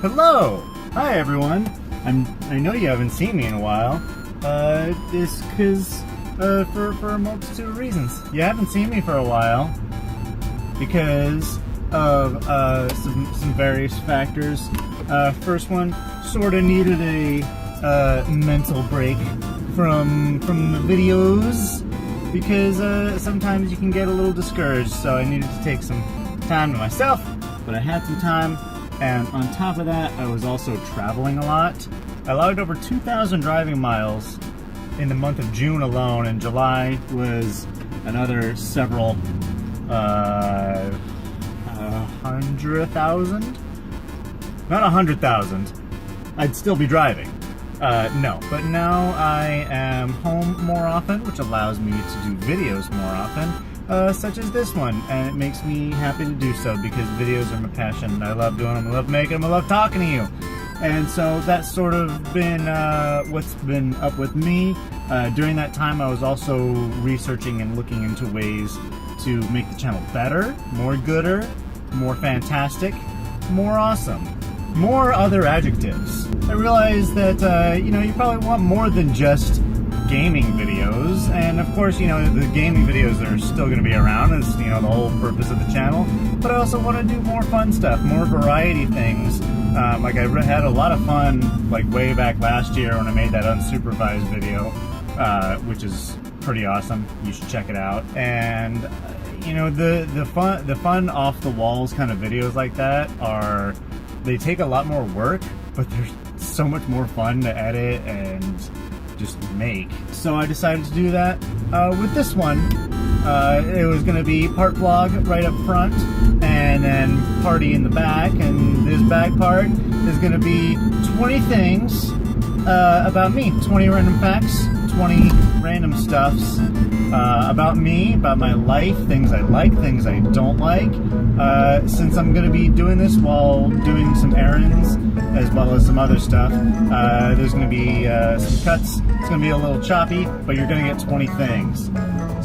Hello! Hi everyone! I know you haven't seen me in a while. It's because, for a multitude of reasons. You haven't seen me for a while because of, some various factors. First one, sorta needed a, mental break from the videos because, sometimes you can get a little discouraged, so I needed to take some time to myself, but I had some time. And on top of that, I was also traveling a lot. I logged over 2,000 driving miles in the month of June alone, and July was another several 100,000? Not 100,000. I'd still be driving. No, but now I am home more often, which allows me to do videos more often. Such as this one, and it makes me happy to do so because videos are my passion. I love doing them, I love making them, I love talking to you. And so that's sort of been what's been up with me. During that time I was also researching and looking into ways to make the channel better, more gooder, more fantastic, more awesome, more other adjectives. I realized that, you probably want more than just gaming videos, and of course, the gaming videos are still going to be around as, the whole purpose of the channel, but I also want to do more fun stuff, more variety things. Like I had a lot of fun, like way back last year when I made that unsupervised video, which is pretty awesome. You should check it out. And, the fun off the walls kind of videos like that they take a lot more work, but they're so much more fun to edit and just make. So I decided to do that with this one. It was going to be part vlog right up front and then party in the back, and this back part is going to be 20 things about me, 20 random facts, 20 random stuffs about me, about my life, things I like, things I don't like. Since I'm going to be doing this while doing some errands as well as some other stuff, there's going to be some cuts. It's going to be a little choppy, but you're going to get 20 things.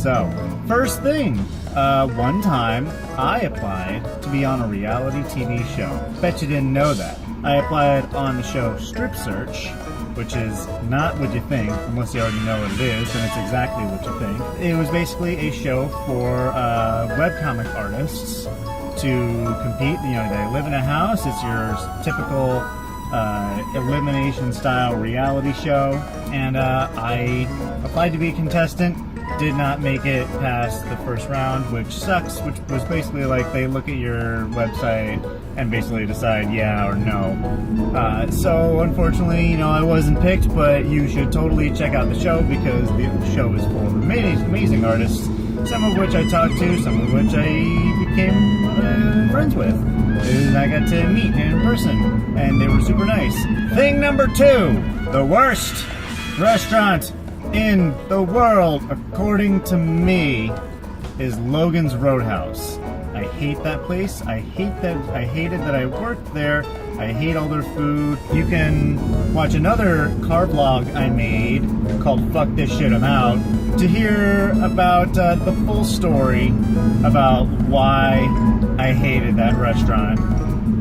So, first thing, one time I applied to be on a reality TV show. Bet you didn't know that. I applied on the show Strip Search, which is not what you think, unless you already know what it is, and it's exactly what you think. It was basically a show for webcomic artists to compete. They live in a house. It's your typical elimination style reality show, and I applied to be a contestant. Did not make it past the first round, which sucks, which was basically like they look at your website and basically decide yeah or no. So unfortunately, I wasn't picked, but you should totally check out the show because the show is full of amazing artists, some of which I talked to, some of which I became friends with. And I got to meet in person, and they were super nice. Thing number 2, the worst restaurant in the world, according to me, is Logan's Roadhouse. I hate that place. I hated that I worked there. I hate all their food. You can watch another car vlog I made called Fuck This Shit I'm Out to hear about the full story about why I hated that restaurant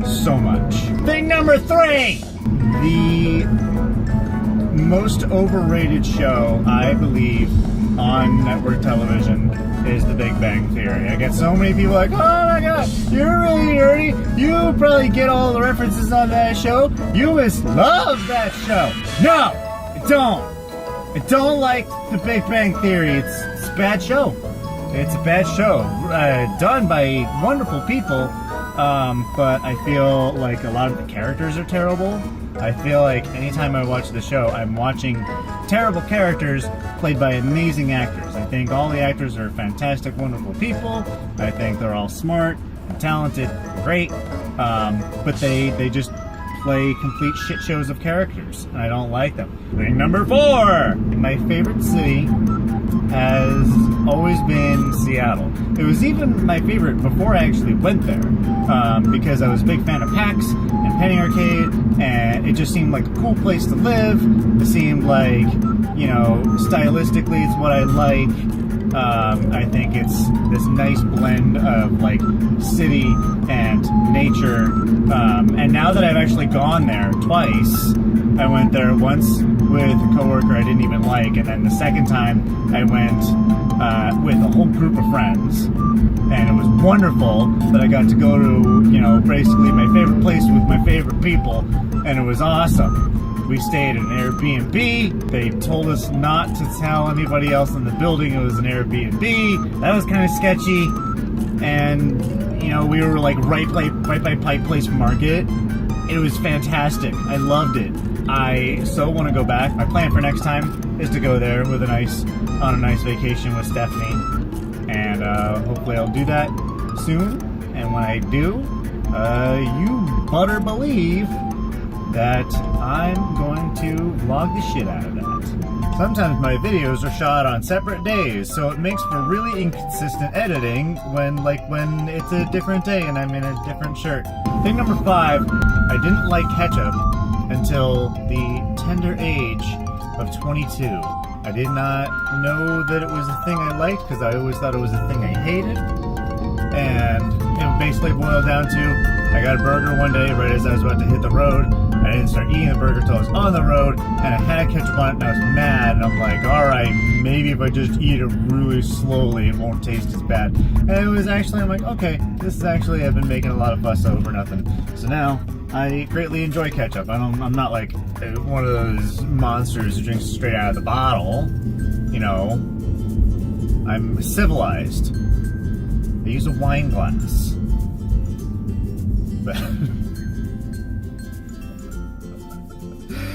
so much. Thing number 3! The most overrated show, I believe, on network television is The Big Bang Theory. I get so many people like, oh my god, you're really nerdy. You probably get all the references on that show. You must love that show. No, I don't. I don't like The Big Bang Theory. It's a bad show. It's a bad show. Done by wonderful people, but I feel like a lot of the characters are terrible. I feel like anytime I watch the show, I'm watching terrible characters played by amazing actors. I think all the actors are fantastic, wonderful people. I think they're all smart and talented, great, but they just play complete shit shows of characters, and I don't like them. Thing number 4! My favorite city has always been Seattle. It was even my favorite before I actually went there, because I was a big fan of PAX and Penny Arcade, and it just seemed like a cool place to live. It seemed like, stylistically it's what I like. I think it's this nice blend of like city and nature. And now that I've actually gone there twice, I went there once with a coworker I didn't even like, and then the second time I went with a whole group of friends. And it was wonderful that I got to go to, you know, basically my favorite place with my favorite people, and it was awesome. We stayed at an Airbnb. They told us not to tell anybody else in the building it was an Airbnb. That was kind of sketchy. And, you know, we were like right by Pike Place Market. It was fantastic. I loved it. I so want to go back. My plan for next time is to go there with on a nice vacation with Stephanie. And hopefully I'll do that soon. And when I do, you better believe that I'm going to vlog the shit out of that. Sometimes my videos are shot on separate days, so it makes for really inconsistent editing when it's a different day and I'm in a different shirt. Thing number 5, I didn't like ketchup until the tender age of 22. I did not know that it was a thing I liked because I always thought it was a thing I hated. And it basically boiled down to, I got a burger one day right as I was about to hit the road. I didn't start eating the burger until I was on the road, and I had ketchup on it, and I was mad, and I'm like, alright, maybe if I just eat it really slowly, it won't taste as bad. And it was actually, I'm like, okay, this is actually, I've been making a lot of fuss over nothing. So now, I greatly enjoy ketchup. I'm not like one of those monsters who drinks straight out of the bottle. You know, I'm civilized. I use a wine glass. But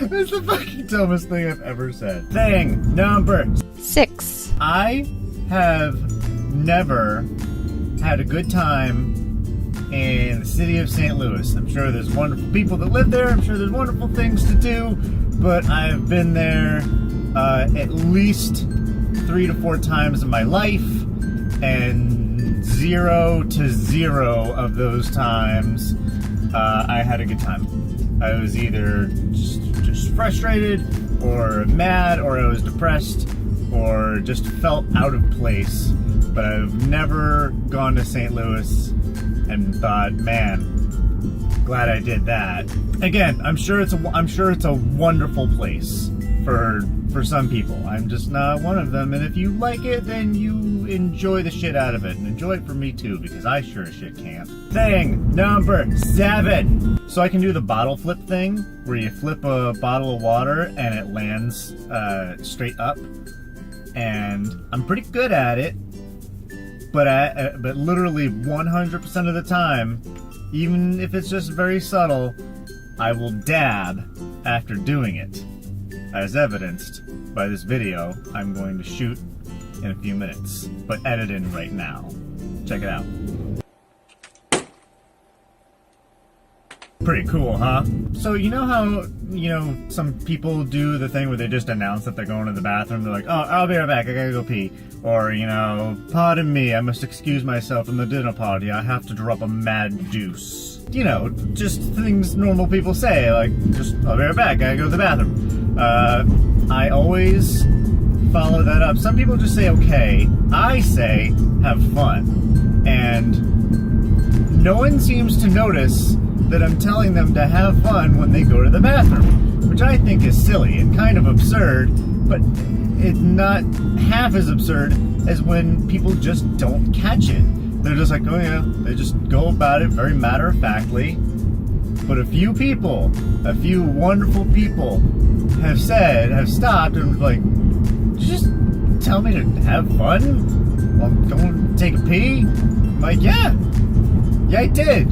that's the fucking dumbest thing I've ever said. Thing number 6. I have never had a good time in the city of St. Louis. I'm sure there's wonderful people that live there. I'm sure there's wonderful things to do. But I've been there at least 3 to 4 times in my life. And 0 to 0 of those times, I had a good time. I was either just frustrated, or mad, or I was depressed, or just felt out of place. But I've never gone to St. Louis and thought, man, glad I did that. Again, I'm sure it's a wonderful place for some people. I'm just not one of them, and if you like it, then you enjoy the shit out of it, and enjoy it for me too, because I sure as shit can't. Thing number 7. So I can do the bottle flip thing, where you flip a bottle of water and it lands straight up, and I'm pretty good at it, but literally 100% of the time, even if it's just very subtle, I will dab after doing it, as evidenced by this video I'm going to shoot in a few minutes, but edit in right now. Check it out. Pretty cool, huh? So you know how, some people do the thing where they just announce that they're going to the bathroom, they're like, oh, I'll be right back, I gotta go pee. Or, pardon me, I must excuse myself from the dinner party, I have to drop a mad deuce. Just things normal people say, like, I'll be right back, I gotta go to the bathroom. I always follow that up. Some people just say, okay. I say, have fun. And no one seems to notice that I'm telling them to have fun when they go to the bathroom, which I think is silly and kind of absurd, but it's not half as absurd as when people just don't catch it. They're just like, oh yeah, they just go about it very matter-of-factly. But a few wonderful people have stopped and was like, did you just tell me to have fun while going to take a pee? I'm like, yeah, I did.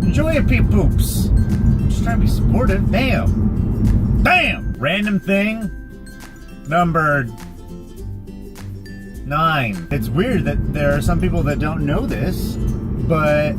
Enjoy your pee poops. I'm just trying to be supportive. Damn. Random thing number 9. It's weird that there are some people that don't know this, but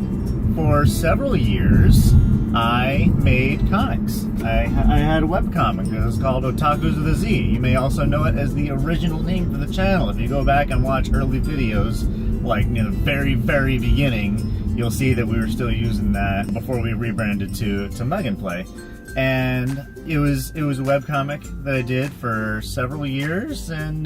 for several years I made comics. I had a webcomic. It was called Otakus with a Z. You may also know it as the original name for the channel. If you go back and watch early videos, like in the very, very beginning, you'll see that we were still using that before we rebranded to MugAndPlay. And it was a webcomic that I did for several years, and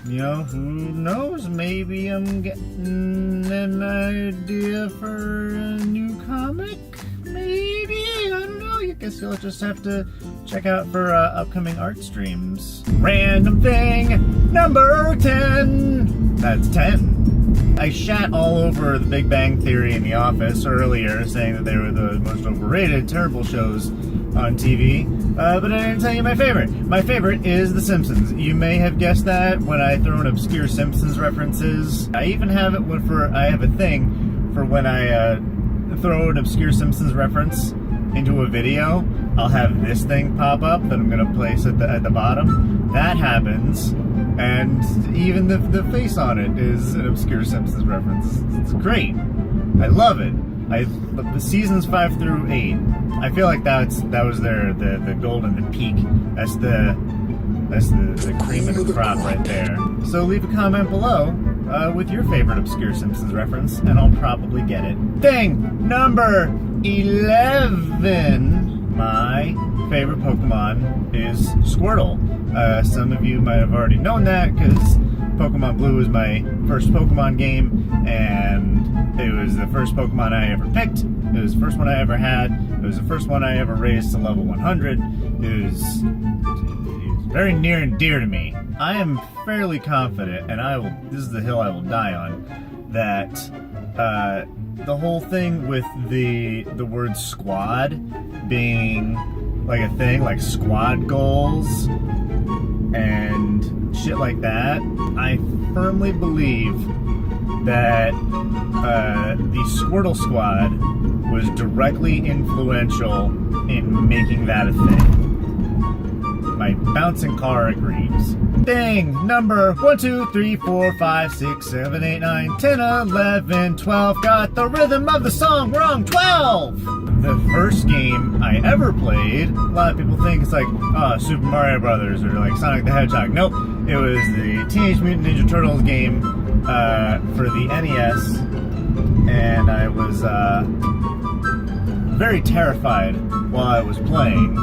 You know, who knows? Maybe I'm getting an idea for a new comic? Maybe? I don't know. I guess you'll just have to check out for upcoming art streams. Random thing number 10. That's 10. I shat all over The Big Bang Theory and The Office earlier, saying that they were the most overrated, terrible shows on TV, but I didn't tell you my favorite. My favorite is The Simpsons. You may have guessed that when I throw in obscure Simpsons references. I even have it I have a thing for when I throw an obscure Simpsons reference into a video, I'll have this thing pop up that I'm going to place at the bottom. That happens, and even the face on it is an obscure Simpsons reference. It's great. I love it. The seasons 5 through 8. I feel like that was the golden, the peak. That's the cream of the crop right there. So leave a comment below with your favorite obscure Simpsons reference, and I'll probably get it. Thing number 11. My favorite Pokemon is Squirtle. Some of you might have already known that because Pokemon Blue was my first Pokemon game, and it was the first Pokemon I ever picked. It was the first one I ever had. It was the first one I ever raised to level 100. It was very near and dear to me. I am fairly confident, and this is the hill I will die on, that the whole thing with the word squad being like a thing, like squad goals and shit like that, I firmly believe that the Squirtle Squad was directly influential in making that a thing. My bouncing car agrees. Thing number 1, 2, 3, 4, 5, 6, 7, 8, 9, 10, 11, 12. Got the rhythm of the song wrong. 12! The first game I ever played, a lot of people think it's like Super Mario Brothers or like Sonic the Hedgehog. Nope, it was the Teenage Mutant Ninja Turtles game for the NES, and I was very terrified while I was playing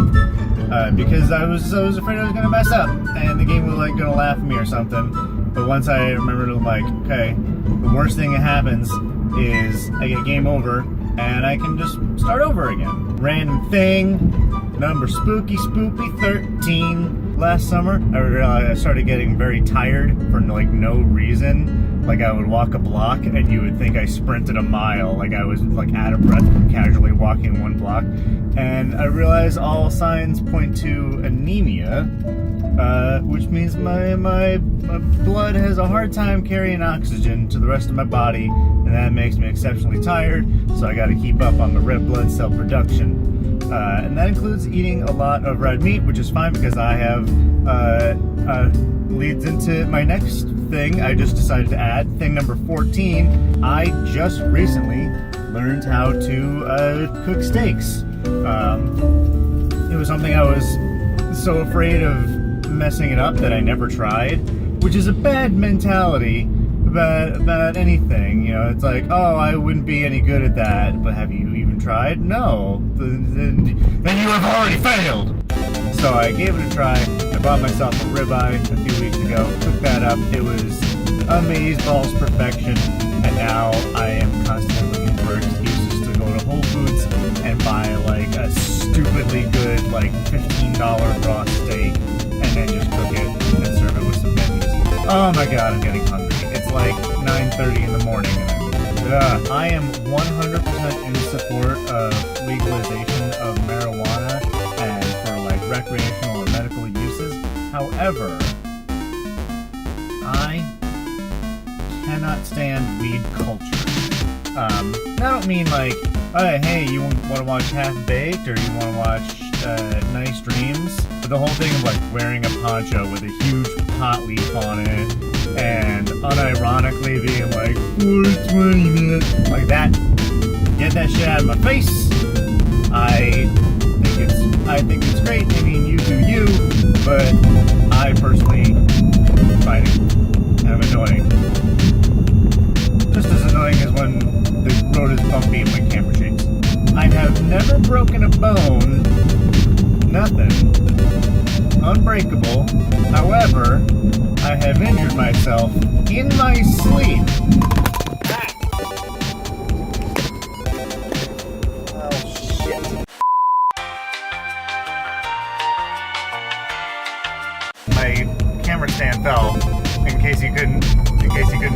because I was afraid I was gonna mess up and the game was like gonna laugh at me or something. But once I remembered, I'm like, okay, the worst thing that happens is I get game over and I can just start over again. Random thing number spooky 13. Last summer, I realized I started getting very tired for like no reason. Like I would walk a block and you would think I sprinted a mile. Like I was like out of breath from casually walking one block. And I realized all signs point to anemia, which means my blood has a hard time carrying oxygen to the rest of my body, and that makes me exceptionally tired, so I gotta keep up on the red blood cell production. And that includes eating a lot of red meat, which is fine because I have, leads into my next thing I just decided to add. Thing number 14, I just recently learned how to cook steaks. It was something I was so afraid of messing it up that I never tried, which is a bad mentality about anything. You know, it's like, oh, I wouldn't be any good at that, but have you even tried? No. Then you have already failed. So I gave it a try. I bought myself a ribeye a few weeks ago, cooked that up. It was amazeballs perfection, and now I am constantly looking for excuses to go to Whole Foods and buy like a stupidly good like $15 raw steak and then just cook it and serve it with some veggies. Oh my god, I'm getting hungry. It's like 9:30 in the morning and I am 100% in support of legalization of marijuana and for like recreational or medical uses. However, I cannot stand weed culture. I don't mean like, oh, hey, you want to watch Half-Baked or you want to watch Nice Dreams? But the whole thing of like wearing a poncho with a huge pot leaf on it and unironically being like, 420 minutes, like that. Get that shit out of my face. I think it's great. I mean, you do you, but I personally find it kind of annoying. Just as annoying as when the road is bumpy and my camera shakes. I have never broken a bone, nothing, unbreakable. However, I have injured myself in my sleep. Oh, shit. My camera stand fell, in case you couldn't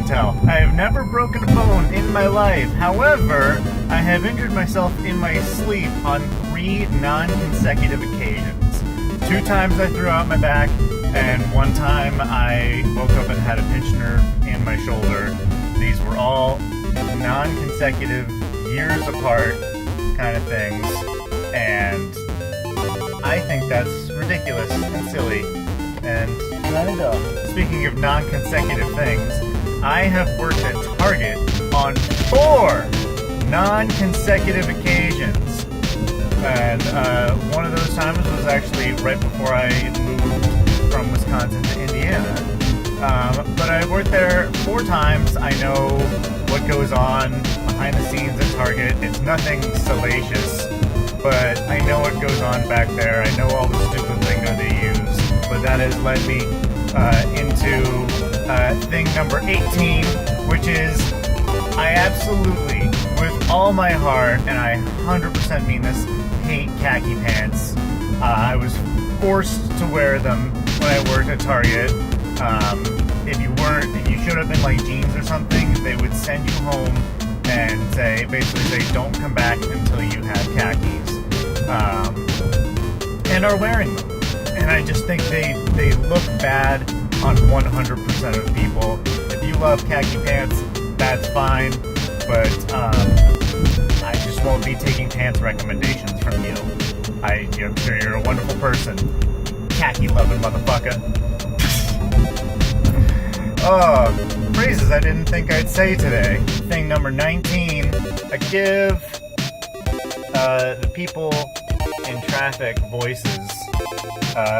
tell. I have never broken a bone in my life. However, I have injured myself in my sleep on 3 non-consecutive occasions. 2 times I threw out my back, and 1 time I woke up and had a pinched nerve in my shoulder. These were all non-consecutive, years apart kind of things, and I think that's ridiculous and silly and kind of dumb. Speaking of non-consecutive things, I have worked at Target on 4 non-consecutive occasions. And one of those times was actually right before I moved from Wisconsin to Indiana. But I've worked there 4 times. I know what goes on behind the scenes at Target. It's nothing salacious, but I know what goes on back there. I know all the stupid lingo they use. But that has led me into thing number 18, which is I absolutely, with all my heart, and I 100% mean this, hate khaki pants. I was forced to wear them when I worked at Target. If you showed up in like jeans or something, they would send you home and basically say, don't come back until you have khakis, and are wearing them. And I just think they look bad on 100% of people. If you love khaki pants, that's fine, but I just won't be taking pants recommendations from you. I'm sure you're a wonderful person, khaki-loving motherfucker. Oh, phrases I didn't think I'd say today. Thing number 19, I give the people in traffic voices,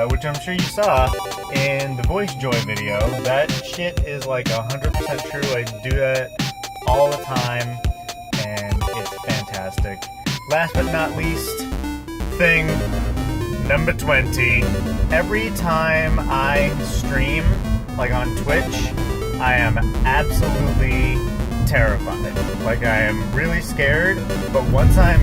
which I'm sure you saw in the Voice Joy video. That shit is like 100% true. I do that all the time, and it's fantastic. Last but not least, thing number 20. Every time I stream, like on Twitch, I am absolutely terrified. Like, I am really scared, but once I'm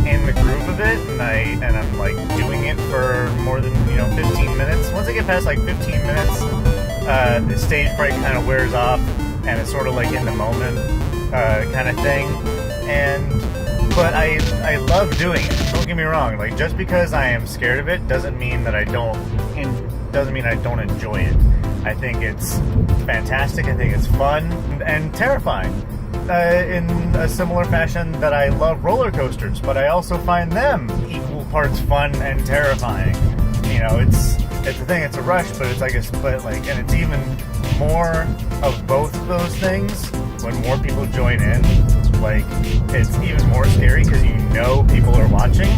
in the groove of it, and I'm like doing it for more than 15 minutes. Once I get past like 15 minutes, the stage fright kind of wears off, and it's sort of like in the moment kind of thing. But I love doing it. Don't get me wrong. Like, just because I am scared of it doesn't mean that I don't enjoy it. I think it's fantastic. I think it's fun and terrifying. In a similar fashion that I love roller coasters, but I also find them equal parts fun and terrifying. It's a thing. It's a rush, but it's like a split. And it's even more of both of those things when more people join in. Like, it's even more scary because people are watching,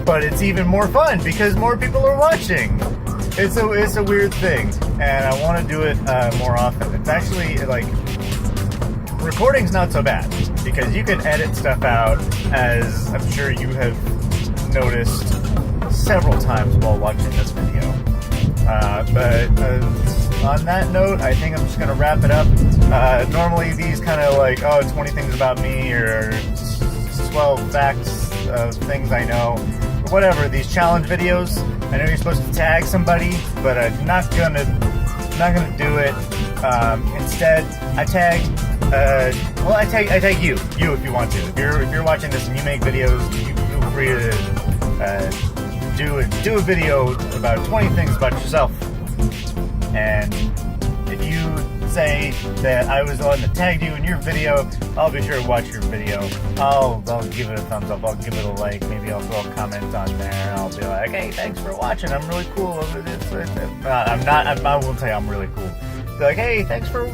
but it's even more fun because more people are watching. It's a weird thing, and I want to do it more often. It's actually like, recording's not so bad because you can edit stuff out, as I'm sure you have noticed several times while watching this video. But on that note, I think I'm just going to wrap it up. Normally these kind of like, 20 things about me, or 12 facts of things I know, or whatever, these challenge videos. I know you're supposed to tag somebody, but I'm not gonna do it. Instead, I tag I tag you if you want to. If you're watching this and you make videos, you feel free to do a video about 20 things about yourself. And if you say that I was the one that tagged you in your video, I'll be sure to watch your video. I'll give it a thumbs up. I'll give it a like. Maybe I'll throw a comment on there, and I'll be like, "Hey, thanks for watching. I'm really cool." I won't say I'm really cool. Be like, "Hey, thanks for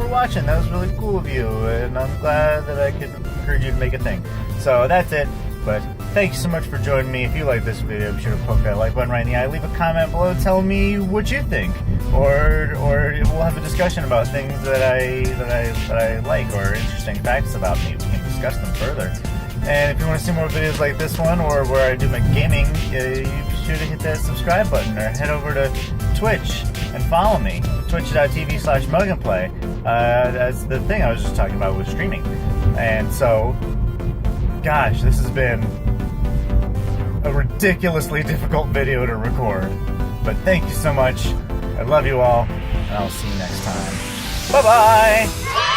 watching. That was really cool of you, and I'm glad that I could encourage you to make a thing." So that's it. But thank you so much for joining me. If you like this video, be sure to poke that like button right in the eye. Leave a comment below telling me what you think, or we'll have a discussion about things that I like, or interesting facts about me. We can discuss them further. And if you want to see more videos like this one, or where I do my gaming, you be sure to hit that subscribe button, or head over to Twitch and follow me. Twitch.tv/MugAndPlay. That's the thing I was just talking about with streaming. And so, gosh, this has been a ridiculously difficult video to record. But thank you so much. I love you all, and I'll see you next time. Bye-bye!